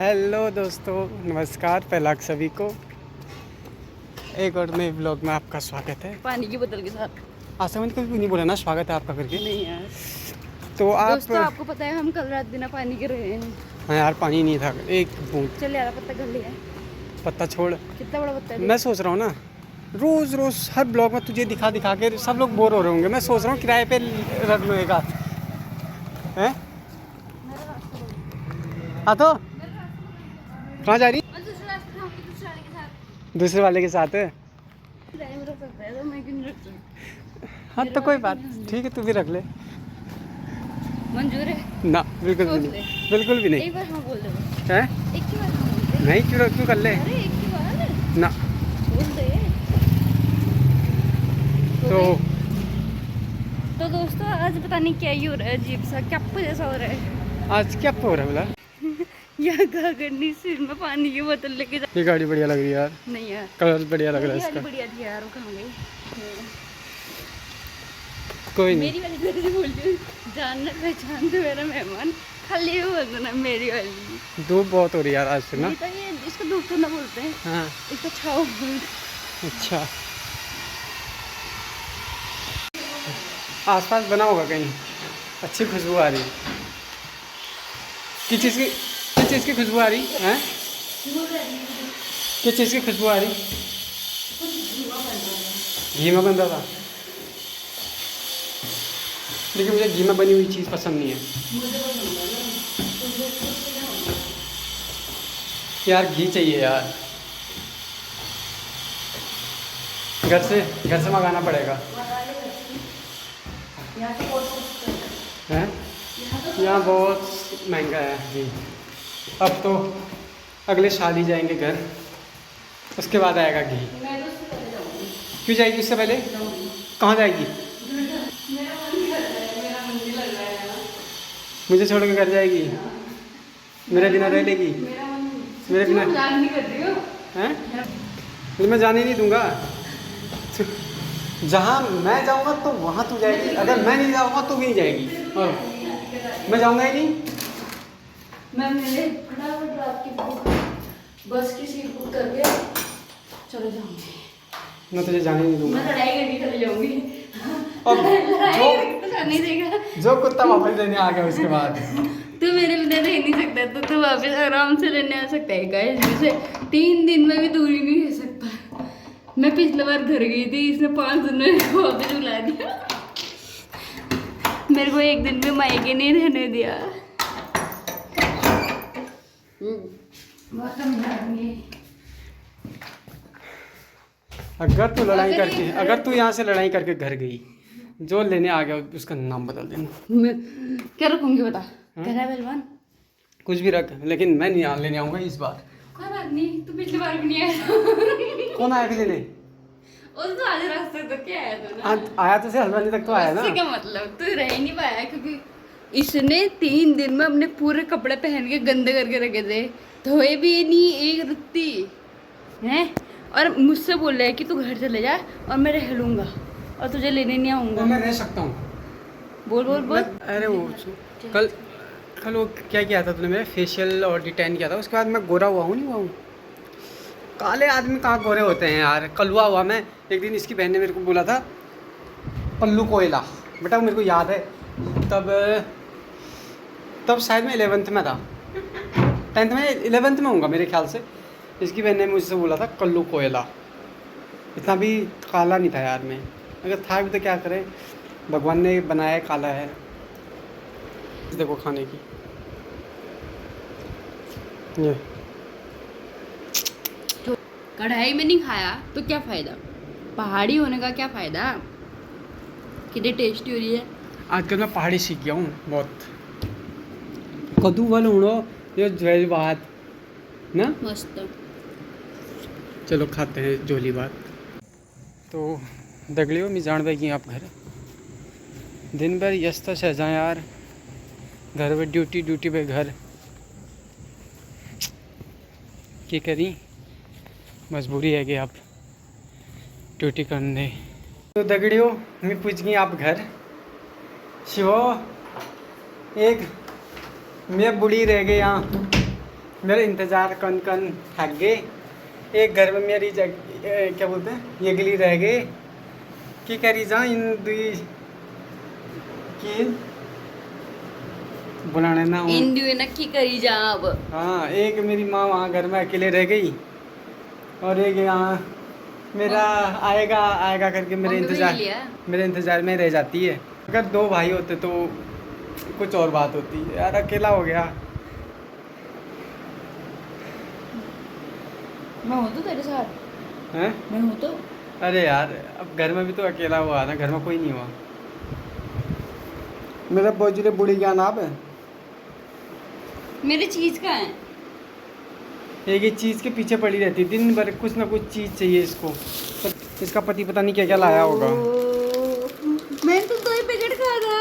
Hello दोस्तों, नमस्कार। पहला आप सभी को एक और नए ब्लॉग में आपका स्वागत है। पानी की बोतल के साथ आशा मैंने कभी नहीं बोला ना स्वागत है आपका करके। नहीं यार। तो आप दोस्तों आपको पता है हम कल रात बिना पानी के रहे हैं। हाँ यार, पानी नहीं था एक बूंद। चल यार पत्ता कर लिया। पत्ता छोड़, कितना बड़ा पत्ता है? मैं सोच रहा हूँ ना, रोज रोज हर ब्लॉग में तुझे दिखा दिखा के सब लोग बोर हो रहे होंगे। मैं सोच रहा हूँ किराए पे रख लो एक हाथ है। हाँ तो कहाँ जा रही? दूसरे वाले के साथ है। हाँ तो कोई बात, ठीक है, तू भी रख ले। मंजूर है ना बिल्कुल भी नहीं, बिल्कुल भी नहीं। एक बार हाँ बोल दे। हैं? एक ही बार हाँ बोल दे। नहीं, क्यों कर ले? अरे एक ही बार ना बोल दे। तो दोस्तों आज पता नहीं क्या ही हो रहा है, अजीब सा क्या जैसा हो रहा है। आज क्या हो रहा है बोला? यहाँ क्या करनी, सिर में पानी की बोतल लेके जा। ये गाड़ी बढ़िया लग रही है यार। नहीं यार, कलर बढ़िया लग रहा है मेरी वाली इसका। बढ़िया थी यार, वो कहाँ गई? कोई नहीं, मेरी वाली तेरे से बोल रही हूँ, जानना पहचान तो मेरा मेहमान, खाली ये बोल देना मेरी वाली। धूप बहुत हो रही है यार आज से ना। नहीं तो ये इसको धूप तो ना बोलते हैं, हाँ इसको छाव बोलते। अच्छा, आसपास बना होगा कहीं, अच्छी खुशबू आ रही है। किस चीज़ की खुशबू आ रही है? किस चीज़ की खुशबू आ रही? घी में बन रहा था, लेकिन मुझे घी में बनी हुई चीज़ पसंद नहीं है यार। घी चाहिए यार, घर से मंगाना पड़ेगा। हैं? यहाँ बहुत महंगा है घी। अब तो अगले साल ही जाएंगे घर, उसके बाद आएगा घी। क्यों जाएगी उससे पहले? कहाँ जाएगी? मुझे छोड़ के घर जाएगी? मेरे बिना रह लेगी? मेरे बिना हैं? मैं जाने नहीं दूंगा। जहाँ मैं जाऊँगा तो वहाँ तू जाएगी, अगर मैं नहीं जाऊँगा तो भी नहीं जाएगी। और मैं जाऊँगा ही नहीं। मैं मेरे फटाफट रात की बस की सीट बुक करके चले जाऊंगी। मैं तुझे जाने नहीं दूंगा। मैं लड़ाई करके चले जाऊंगी। अब लड़ाई तो जाने देगा। जो कुत्ता वापस लेने आ गया उसके बाद तू मेरे बिना रह नहीं सकता, तो तू वापस आराम से लेने आ सकता है। गाइस जैसे 3 दिन में भी दूरी नहीं रह सकता। मैं पिछले बार घर गई थी, इसने 5 दिन में वापस बुला दिया। मेरे को 1 दिन भी मायके नहीं रहने दिया। अगर तू लड़ाई करके, अगर तू यहाँ से लड़ाई करके घर गई, जो लेने आ गया उसका नाम बदल देना। मैं क्या रखूंगी बता? तेरा पहलवान कुछ भी रख, लेकिन मैं नहीं लेने आऊँगा इस बार। कोई बात नहीं, तू पिछली बार भी नहीं आया। कौन आया लेने? उस तो आज रास्ते तक क्या आया तू ना? आया तो से हल्द्वानी तक तो आया ना। उससे क्या मतलब, तू रह ही नहीं पाया क्योंकि इसने 3 दिन में अपने पूरे कपड़े पहन के गंदे करके रखे थे, धोए भी नहीं एक रत्ती है। और मुझसे बोल रहा है कि तू घर चले जा और मैं रह लूंगा और तुझे लेने नहीं आऊंगा। मैं रह सकता हूँ। बोल बोल बोल। अरे वो कल वो क्या किया था तूने? मेरा फेशियल और डिटेन किया था, उसके बाद मैं गोरा हुआ हूँ नहीं हुआ हूँ? काले आदमी कहाँ गोरे होते हैं यार। कलुआ हुआ मैं। एक दिन इसकी बहन ने मेरे को बोला था पल्लू कोयला, बेटा वो मेरे को याद है। तब शायद मैं 11th में था, 10th में 11th में होऊंगा मेरे ख्याल से। इसकी बहन ने मुझसे बोला था कल्लू कोयला। इतना भी काला नहीं था यार मैं, अगर था भी तो क्या करें, भगवान ने बनाया काला है। देखो खाने की ये कढ़ाई में नहीं खाया तो क्या फायदा? पहाड़ी होने का क्या फायदा? कितनी टेस्टी हो रही है। आजकल मैं पहाड़ी सीख गया हूँ बहुत। कद्दू वाल उड़ो ये जय बात ना। मस्त। चलो खाते हैं जोली बात। तो दगलियो मिजान भाई आप घर दिन भर यस्त सहजा यार, घर पे ड्यूटी पे घर की करी, मजबूरी है कि आप ड्यूटी करने। तो दगड़ियों मैं पूछ गई आप घर शिवो, एक मैं बुढ़ी रह गई यहाँ मेरा इंतज़ार कन कन थक गए। एक घर में मेरी क्या बोलते हैं, ये गली रह गए कि करी जा इन दुई की बुलाने ना हूँ। इन दिनों नक्की करी जा अब। हाँ, एक मेरी माँ वहाँ घर में अकेले रह गई और एक यहाँ मेरा आएगा आएगा करके मेरे इंतज़ार में रह जाती है। अगर दो भाई होते तो कुछ और बात होती है यार, अकेला हो गया। मैं हूँ तो तेरे साथ, हैं? मैं हूँ तो। अरे यार, अब घर में भी तो अकेला हुआ ना, घर में कोई नहीं हुआ। मेरा बोझले बुढ़ी ज्ञान आप है। मेरी चीज कहाँ है? एक ही चीज़ के पीछे पड़ी रहती है, दिन भर कुछ ना कुछ चीज़ चाहिए इसको। इसका पति पता नहीं क्या क्या लाया होगा। मैंने तो 2 ही पैकेट खा था।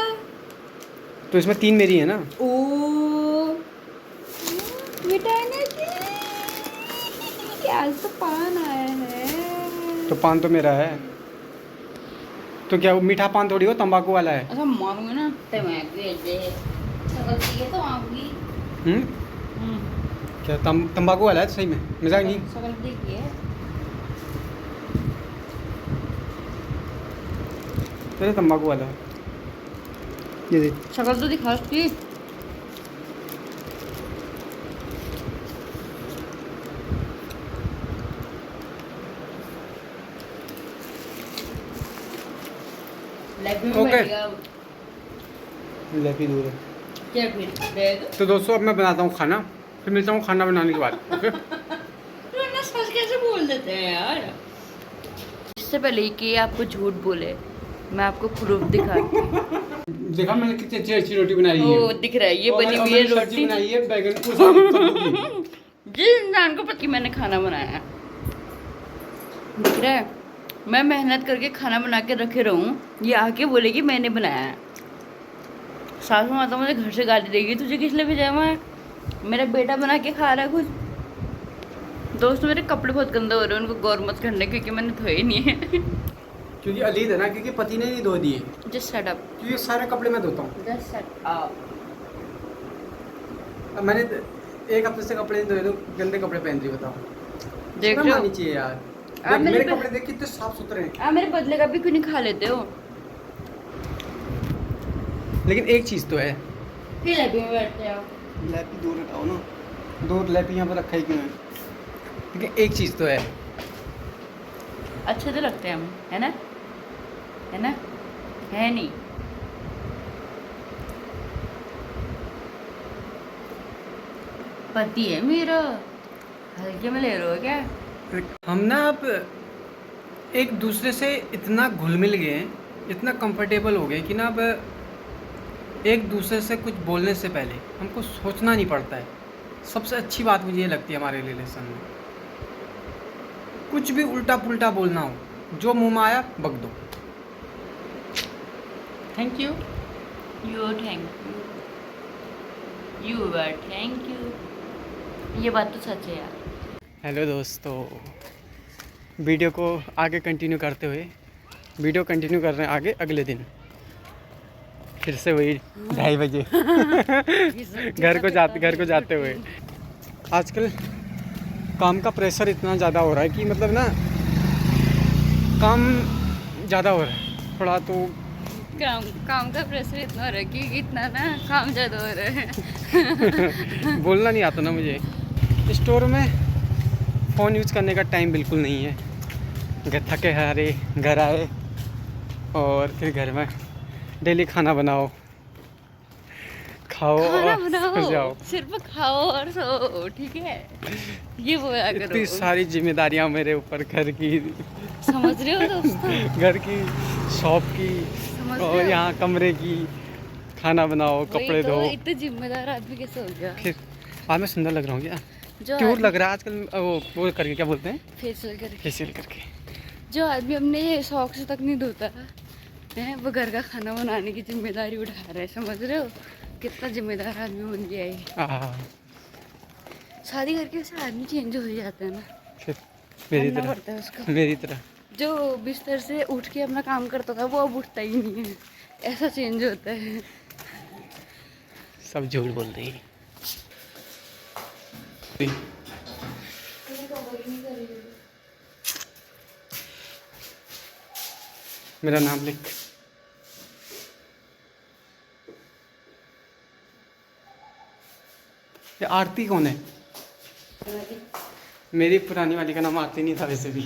तो इसमें 3 मेरी है ना। ओ मिठाई की आज तो पान आया है। तो पान तो मेरा है। तो क्या वो मीठा पान थोड़ी हो, तंबाकू वाला है। अच्छा मारूंगा ना तो मैं भेज दे सकल चाहिए तो आऊंगी। क्या तंबाकू वाला है सही में, मजाक नहीं। सकल देखिए तेरे तंबाकू वाला है ये देख। शकल तो दिखा उसकी। ओके। लेपी दूर है। क्या फिर बैग तो दोस्तों अब मैं बनाता हूँ खाना, फिर मिलता हूँ खाना बनाने के बाद। ओके। वरना सच कैसे बोल देते हैं यार। इससे पहले कि आपको झूठ बोले मैं आपको प्रूफ दिखाती हूँ। देखा मैंने कितनी अच्छी अच्छी रोटी बनाई है। ओ दिख रहा है ये बनी हुई है रोटी बनाई है बैगन को साग। जिस इंसान को पता कि मैंने खाना बनाया है दिख रहा है। मैं मेहनत करके खाना बना के रखे रहूं, ये आके बोलेगी मैंने बनाया है। सासू माता मुझे घर से गाली देगी, तुझे किस लिए भेजा है? मेरा बेटा बना के खा रहा है कुछ। दोस्तों मेरे कपड़े बहुत गंदे हो रहे हैं, उनको गौर मत करने क्योंकि मैंने धोए नहीं है। क्योंकि अलीद है ना, क्योंकि पति ने नहीं धो दिए। Just shut up. क्योंकि सारे कपड़े मैं धोता हूँ। Just shut up. अब मैंने 1 हफ्ते से कपड़े नहीं धोए तो गंदे कपड़े पहन रही, बताओ। देख शर्म रहे हो? आनी चाहिए यार। आप मेरे मेरे कपड़े देख कितने साफ सुथरे हैं। आप मेरे बदले का भी क्यों नहीं खा लेते हो? लेकिन एक चीज़ तो है। फिर लैपी में बैठते हो। लैपी दूर हटाओ ना, दूर लैपी यहाँ पर रखा ही क्यों है। लेकिन एक चीज़ तो है। अच्छे तो लगते हैं हम, है ना? है ना? है नहीं? पति है मेरा, हल्के में ले रहे हो क्या? हम ना अब एक दूसरे से इतना घुल मिल गए हैं, इतना कंफर्टेबल हो गए कि ना अब एक दूसरे से कुछ बोलने से पहले हमको सोचना नहीं पड़ता है। सबसे अच्छी बात मुझे ये लगती है हमारे रिलेशन में, कुछ भी उल्टा पुल्टा बोलना हो, जो मुंह में आया बक दो। Thank you. You thank you are thank you. ये बात तो सच है यार। हेलो दोस्तों, वीडियो को आगे कंटिन्यू करते हुए, वीडियो कंटिन्यू कर रहे हैं आगे अगले दिन फिर से वही 2:30 बजे घर को जाते हुए। आजकल काम का प्रेशर इतना ज़्यादा हो रहा है कि मतलब ना काम ज़्यादा हो रहा है थोड़ा, तो काम का प्रेशर इतना हो रहा है कि इतना ना काम ज़्यादा हो रहा है। बोलना नहीं आता ना मुझे। स्टोर में फ़ोन यूज़ करने का टाइम बिल्कुल नहीं है। थके हारे घर आए और फिर घर में डेली खाना बनाओ, खाओ खाना और बनाओ, सो जाओ। सिर्फ खाओ और सो, ठीक है? ये बोला करो। इतनी सारी जिम्मेदारियां मेरे ऊपर, घर की, समझ रहे हो दोस्तों? घर की, शॉप की समझ और रहे हो? यहाँ कमरे की, खाना बनाओ, कपड़े धो। इतने जिम्मेदार आदमी कैसे हो गया? फिर आज मैं सुंदर लग रहा हूँ क्या? जो क्यूट लग रहा है आजकल। वो करके क्या बोलते हैं, फेशियल करके। फेशियल करके। जो आदमी अपने शौक से तक नहीं धोता है, वो घर का खाना बनाने की जिम्मेदारी उठा रहा है। समझ रहे हो कितना जिम्मेदार आदमी बन गया है? शादी करके वैसे आदमी चेंज हो ही जाता है ना। फिर मेरी करना तरह, पड़ता है उसको। मेरी तरह जो बिस्तर से उठ के अपना काम करता था वो अब उठता ही नहीं है, ऐसा चेंज होता है। सब झूठ बोल रही है। मेरा नाम लिख। ये आरती कौन है? मेरी पुरानी वाली का नाम आरती नहीं था वैसे भी।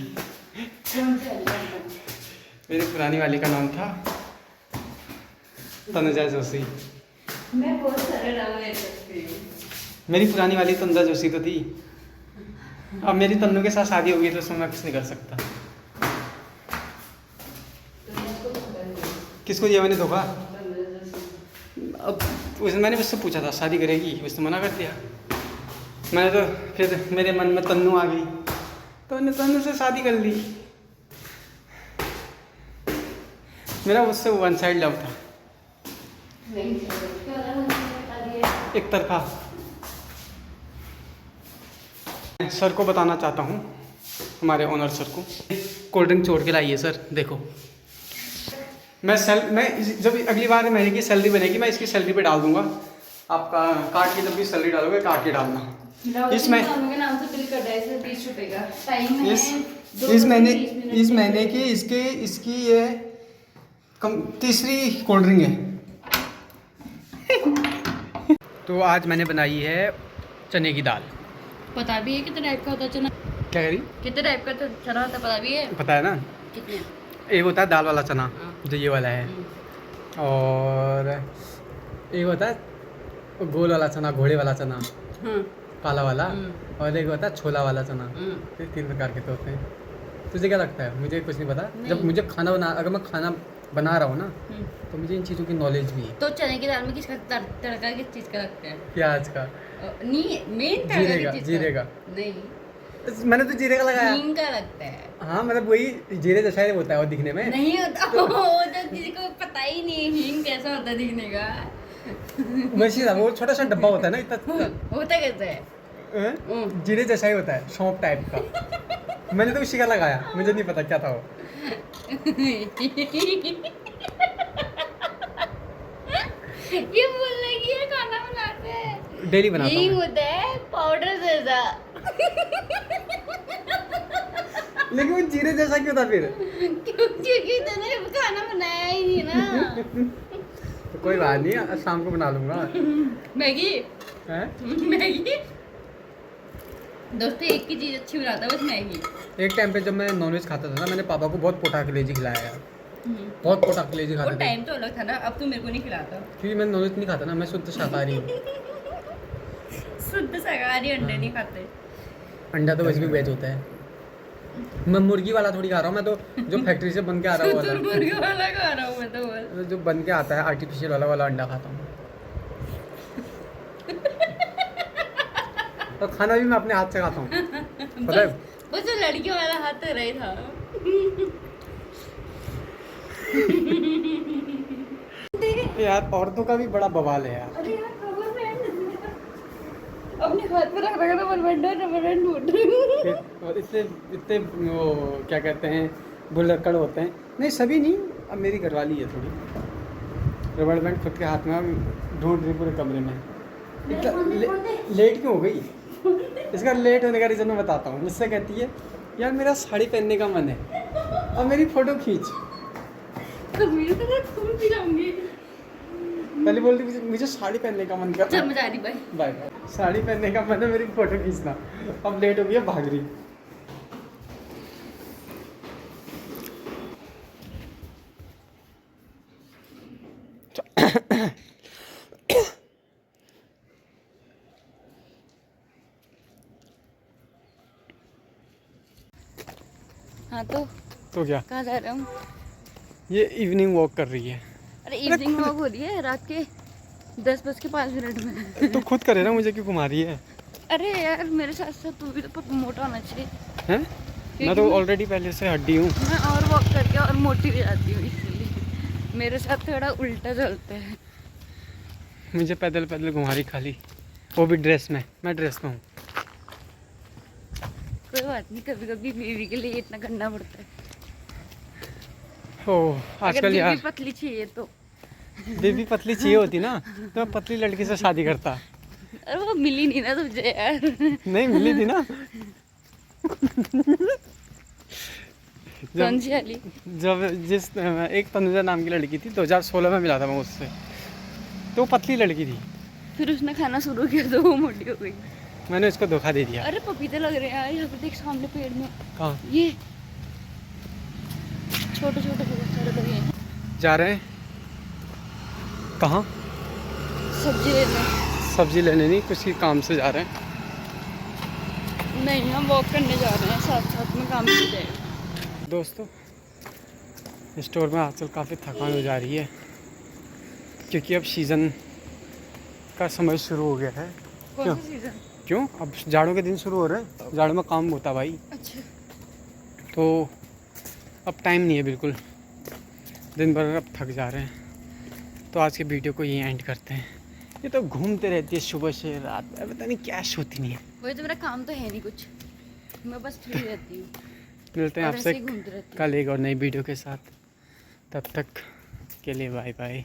मेरी पुरानी वाली का नाम था तनुजा जोशी। मैं बहुत सारे नाम ले सकती हूँ। मेरी पुरानी वाली तनुजा जोशी तो थी। अब मेरी तन्नू के साथ शादी होगी तो उसमें मैं कुछ नहीं कर सकता। किसको दिया मैंने धोखा? अब मैंने उससे पूछा था शादी करेगी, उसने मना कर दिया। मैंने तो फिर मेरे मन में तन्नू आ गई तो मैंने तन्नू से शादी कर ली। मेरा उससे वन साइड लव था, एक तरफा। सर को बताना चाहता हूँ, हमारे ओनर सर को, कोल्ड ड्रिंक छोड़ के लाइए सर। देखो मैं जब अगली बार महीने की सैलरी बनेगी मैं इसकी सैलरी पे डाल दूंगा। आपका काट के जब भी सैलरी डालोगे काट के डालना। इसमें नाम से बिल कर रहा है सर 20 रुपए का टाइम है। इस महीने की इसकी ये तीसरी कोल्ड ड्रिंक है। तो आज मैंने बनाई है चने की दाल। पता भी है कितने टाइप का होता है चना? क्या करी? कितने टाइप का तो चना होता है पता भी है? पता है ना, कितने? एक होता है दाल वाला चना हाँ। जो ये वाला है, और एक होता है गोल वाला चना, घोड़े वाला चना, हाँ। काला वाला, हम्म। और एक होता है छोला वाला चना। हम्म। ये 3 प्रकार के तो होते हैं। तुझे क्या लगता है? मुझे कुछ नहीं पता। नहीं। जब मुझे अगर मैं खाना बना रहा हूँ ना हम्म। तो मुझे इन चीज़ों की नॉलेज भी है। तो चने की दाल में किसका तड़का किस चीज का लगता है? प्याज का, नहीं मेन तड़का जीरे का, किस चीज जीरे का। नहीं, मैंने तो जीरे का लगाया। हींग का लगता है। हाँ मतलब वही जीरे जैसा ही होता है वो दिखने में। नहीं होता वो तो किसी को पता ही नहीं हींग कैसा होता है दिखने का। वैसे वो छोटा सा डब्बा होता है ना इतना, होता कैसे है? जीरे जैसा ही होता है, सौंफ टाइप का। मैंने तो उसी का लगाया, मुझे नहीं पता क्या था वो। ये बोलने की है खाना बनाते हैं डेली बनाता हींग हूँ होता है पाउडर जैसा। लेकिन वो जीरे जैसा क्यों था फिर? क्योंकि तूने खाना बनाया ही नहीं ना। तो कोई बात नहीं, शाम को बना लूंगा। मैगी हैं? मैगी दोस्तों एक ही चीज अच्छी बनाता है बस मैगी। एक टाइम पे जब मैं नॉनवेज खाता था ना, मैंने पापा को बहुत पोटा कलेजी खिलाया यार, बहुत पोटा कलेजी वो खाते थे। टाइम तो अलग था ना, अब तू मेरे को नहीं खिलाता। क्योंकि मैं नॉनवेज नहीं खाता ना, मैं शुद्ध शाकाहारी हूँ। शुद्ध शाकाहारी अंडे नहीं खाते। अंडा तो वैसे भी वेज होता है। मैं मुर्गी वाला थोड़ी खा रहा हूँ, मैं तो जो फैक्ट्री से बन के आ रहा तू वाला, मुर्गे वाला खा रहा हूँ मैं तो बस। जो बन के आता है आर्टिफिशियल वाला अंडा खाता हूँ। और खाना भी मैं अपने हाथ से खाता हूँ, पता है? बस वो लड़कियों वाला हाथ तो रही था। यार औरतों का भी बड़ा बवाल है यार। अरे यार खबर में अपने हाथ पे रख रखा था रबर बैंड और इतने वो क्या कहते हैं बुलक्कड़ होते हैं। नहीं सभी नहीं, अब मेरी घरवाली है थोड़ी, रबड़ बैंड खुद के हाथ में ढूंढ रही पूरे कमरे में। इतना लेट क्यों हो गई? इसका लेट होने का रीज़न मैं बताता हूँ। मुझसे कहती है यार मेरा साड़ी पहनने का मन है, अब मेरी फ़ोटो खींच। मेरे तो खून पी जाऊंगी। पहले बोलती मुझे साड़ी पहनने का मन कर चल मैं जा रही बाय बाय बाय। साड़ी पहनने का मन है, मेरी फ़ोटो खींचना। अब लेट हो गई है, भाग रही। हाँ तो क्या कहाँ जा रहे हम? ये इवनिंग वॉक कर रही है। अरे इवनिंग वॉक हो रही है रात के 10:05 में। तो खुद करे ना, मुझे क्यों घुमा रही है? अरे यार मेरे साथ साथ तू भी तो मोटा होना चाहिए। हैं? मैं तो ऑलरेडी पहले से हड्डी हूँ। मैं और वॉक करके और मोटी भी जाती हूँ, इसलिए मेरे साथ थोड़ा उल्टा चलता है। मुझे पैदल पैदल घुमा रही खाली, वो भी ड्रेस में। मैं ड्रेस में हूँ। कोई बात नहीं, कभी कभी बीवी के लिए इतना करना पड़ता है। ओह आजकल अगर यार बीवी पतली चाहिए तो बेबी पतली चाहिए होती ना तो मैं पतली लड़की से शादी करता। अरे वो मिली नहीं ना तुझे यार। नहीं मिली थी ना। कौन सी वाली? जब जिस एक तनुजा नाम की लड़की थी, 2016 में मिला था मैं उससे, तो वो पतली लड़की थी। फिर उसने खाना शुरू किया तो वो मोटी हो गई। मैंने उसको धोखा दे दिया। अरे पपीते लग रहे हैं यार, यहाँ पे देख सामने पेड़ में। कहाँ? ये छोटे छोटे बहुत सारे लगे हैं। जा रहे हैं कहाँ? सब्जी लेने। सब्जी लेने नहीं, कुछ काम से जा रहे हैं। नहीं, हम वॉक करने जा रहे हैं, साथ साथ में काम भी हो जाएगा। दोस्तों, स्टोर में आजकल काफ़ी थकान हो जा रही है, क्योंकि अब सीज़न का समय शुरू हो गया है। कौन सा सीजन? क्यों? अब जाड़ों के दिन शुरू हो रहे हैं, जाड़ों में काम होता है भाई। अच्छा। तो अब टाइम नहीं है बिल्कुल, दिन भर अब थक जा रहे हैं। तो आज के वीडियो को यहीं एंड करते हैं। ये तो घूमते रहती है सुबह से रात, पता नहीं क्या सोती नहीं है। वही तो, मेरा काम तो है नहीं कुछ, मैं बस फ्री रहती हूँ। मिलते हैं और आपसे ऐसे ही घूमती रहती हूँ। कल एक और नई वीडियो के साथ। तब तक के लिए बाय बाय।